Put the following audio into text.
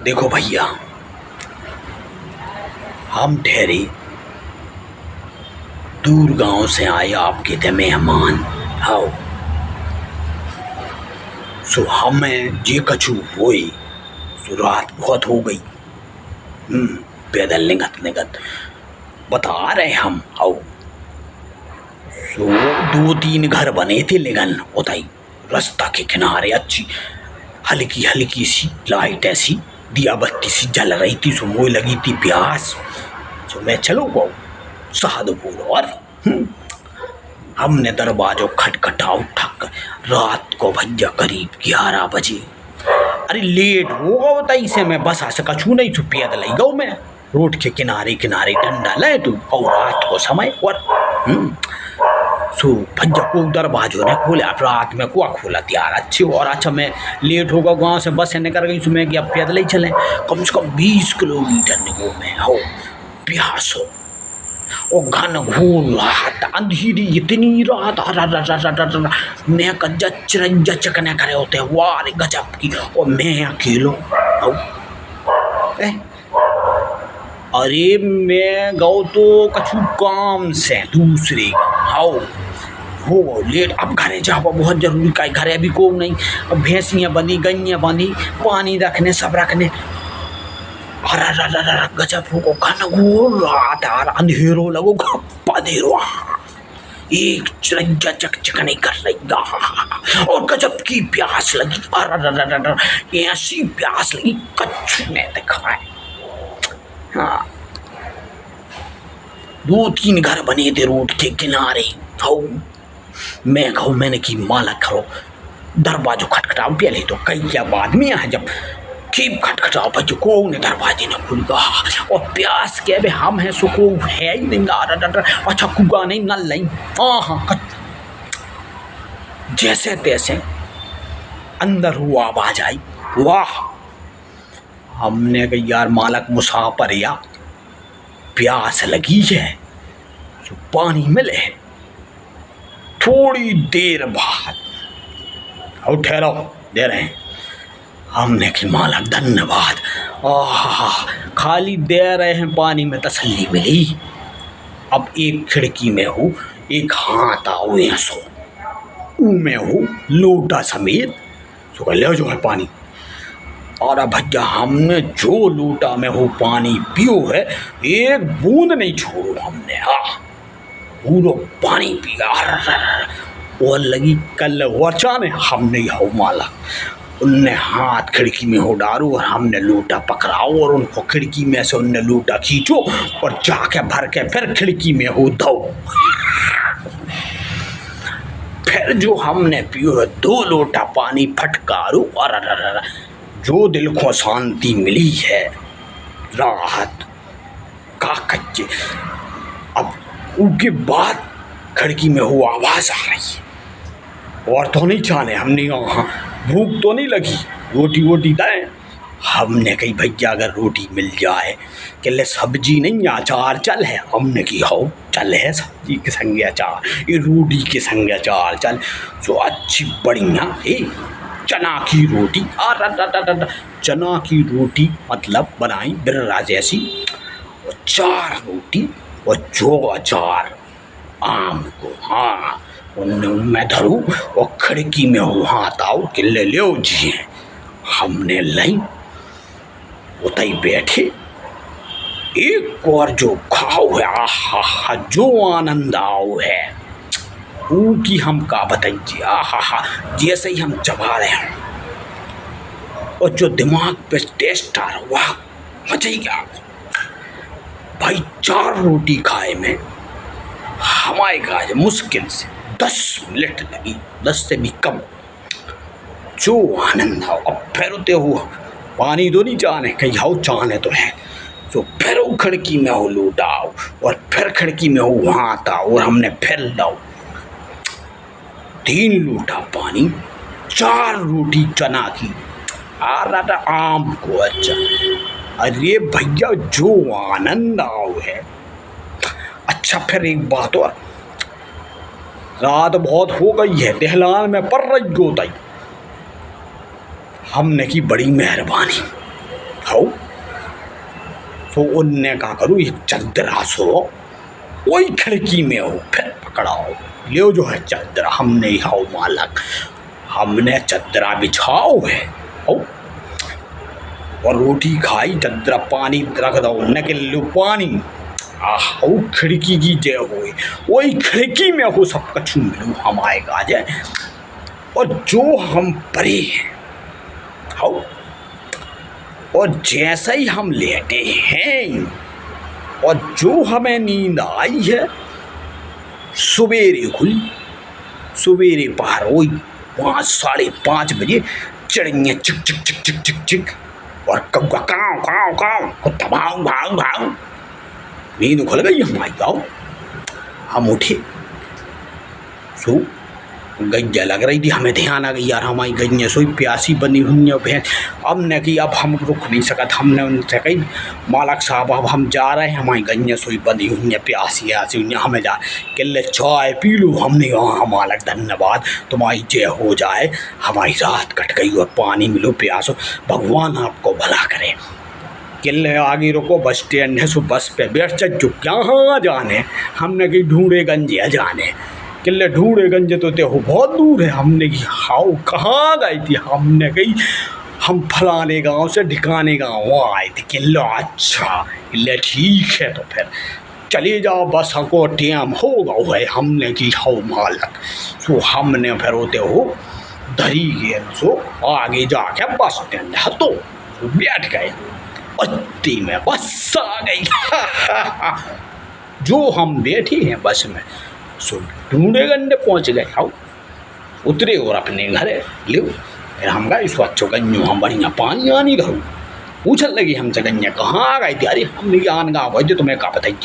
देखो भैया, हम ठहरे दूर गांव से आए आपके थे मेहमान। हाओ सो हमें जे कछु हुई सो रात बहुत हो गई। पैदल निगत निगत बता रहे हम। आओ सो 2-3 घर बने थे लेकिन उताई रास्ता के किनारे अच्छी हल्की हल्की सी लाइट ऐसी दिया बत्ती सी जल रही थी। सो मुझे लगी थी प्यास। सो मैं चलो गो साधुपुर और हमने दरवाजों खटखटाओ ठक। रात को भैया करीब 11 बजे। अरे लेट होगा बताइए से मैं बस आ सका छू नहीं छू पैदल आई गऊ मैं रोड के किनारे किनारे डंडा ले तू और रात को समय और सो भैया को दरवाजों ने खोला। रात में कुआ खोला त्यार अच्छे और अच्छा मैं लेट होगा गाँव से बस निकल गई। सो मैं क्या पैदल ही चले कम से कम 20 किलोमीटर निगो में हो प्यास हो और घन घोर रात अंधेरी इतनी रात मैं चकने करे होते वारे गजब की और मैं अकेलो। अरे मैं गौ तो कछु काम से दूसरे हाउ हो लेट अब घरे जाओ बहुत जरूरी का घरे अभी को नहीं। अब भैंसियाँ बंधी गैया बंधी पानी रखने सब रखने गजब हो घन घोर रात यार अंधेरो लगो पधेरो एक चक नहीं कर रही और गजब की प्यास लगी। ऐसी प्यास लगी कच्छु ने दिखाए। हाँ 2-3 घर बने थे रोड के किनारे। मैं कहूँ मैंने की माला करो दरवाजो खटखटाओ पहले तो कई क्या बाद में है जब खीब खटखटाओ बच्चों को ने दरवाजे ने खुलगा और प्यास के बे हम हैं सुको है ही नहीं अच्छा कुगा नहीं नल नहीं। हाँ जैसे तैसे अंदर हुआ आवाज आई। वाह हमने कहा यार मालक मुसाफर या प्यास लगी है तो पानी मिले। थोड़ी देर बाद और ठहरो दे रहे हैं हमने की मालक धन्यवाद खाली दे रहे हैं पानी में तसल्ली मिली। अब एक खिड़की में हो एक हाथ आओ सो में हो लोटा समेत सो ले जो है पानी। और अब भैया हमने जो लोटा में हो पानी पियो है एक बूंद नहीं छोड़ो हमने। पूरा पानी पिया और लगी कल वचाने हमने हो माला उनने हाथ खिड़की में हो डालो और हमने लोटा पकड़ाओ और उनको खिड़की में से उनने लोटा खींचो और जाके भर के फिर खिड़की में हो दो। फिर जो हमने पियो है 2 लोटा पानी फटकारो और जो दिल को शांति मिली है राहत का कच्चे। अब उसके बाद खिड़की में हो आवाज आ रही है और तो नहीं जाने हमने वहाँ भूख तो नहीं लगी रोटी वोटी दें। हमने कही भैया अगर रोटी मिल जाए कि ले सब्जी नहीं अचार चल है। हमने की हो चल है सब्जी के संगे अचार ये रोटी के संगे अचार चल सो अच्छी बढ़िया चना की रोटी चना की रोटी मतलब बनाई बिर्रा जैसी 4 रोटी और जो अचार आम को। हाँ मैं धरू और खिड़की में हो हाथ आओ कि ले लो जी हमने लाई उतई बैठे एक और जो खाओ है आहा जो आनंद आओ है वो की हम का बताइए। आहा जैसे ही हम चबा रहे हैं और जो दिमाग पे टेस्ट आ रहा वाह मजा ही क्या भाई। 4 रोटी खाए में हमारे गाज मुश्किल से 10 मिनट लगी 10 से भी कम। जो आनंद आओ अब फिर होते हो पानी तो नहीं चाहने कहीं आओ चाहने तो है तो फिर वो खिड़की में हो लूटाओ और फिर खिड़की में हो हाथ आओ और हमने फिर लाओ 3 लोटा पानी 4 रोटी चना की आम को। अच्छा अरे भैया जो आनंद आओ है। अच्छा फिर एक बात और रात बहुत हो गई है दहलान में पड़ रही गोताई हमने की बड़ी मेहरबानी हो तो उनने कहा करूँ एक चदरा सो वही खिड़की में हो फिर पकड़ाओ ले जो है चदरा हमने ही हाउ मालक हमने चदरा बिछाओ है हो और रोटी खाई चदरा पानी रख दो न लो पानी हो खिड़की की जय हो वही खिड़की में हो सब कछु मिलू हम आएगा जय और जो हम परे हैं हो और जैसे ही हम लेटे हैं और जो हमें नींद आई है सवेरे खुली सवेरे पहर वही 5-5:30 बजे चिड़ियाँ चिक चिक चिक चिक चिक चिक और कौआ काँव काँव काँव कुत्ता भाव भाव भाव नींद खुल गई हमारी गाँव हम उठे सो गैया लग रही थी हमें ध्यान आ गई यार हमारी गैया सोई प्यासी बनी हुई है भैंस अब न कि अब हम रुक नहीं सकत हमने उनसे कही मालक साहब अब हम जा रहे हैं हमारी गैया सोई बनी हुई है प्यासी ऐसी हुई हमें जा किले चाय पी लो हमने हाँ मालक धन्यवाद तुम्हारी जय हो जाए हमारी रात कट गई और पानी मिलो प्यासो भगवान आपको भला करे किले आगे रुको बस स्टैंड है सो बस पे बैठ जो कहाँ जाने हमने कही ढूंढेगंज जाने किले ढूंढेगंज तो हो बहुत दूर है हमने की हाउ कहाँ गई थी हमने कही हम फलाने गांव से ढिकाने गांव आए थे किले अच्छा किले ठीक है तो फिर चले जाओ बस को टाइम होगा है हमने की हाउ मालक सो हमने फिर होते हो धरी गए सो आगे जाके बस स्टैंड है तो बैठ गए अत्ती में बस आ गई जो हम बैठे हैं बस में सो ढूंढेगंज पहुँच गए आओ उतरे और अपने घर ले फिर हम गए स्वच्छ गन्यो हम बढ़िया पानी आनी रहूँ पूछने लगी हमसे गन्या कहाँ आ गई थी अरे हमने आन गाँव जो तुम्हें का पता क्या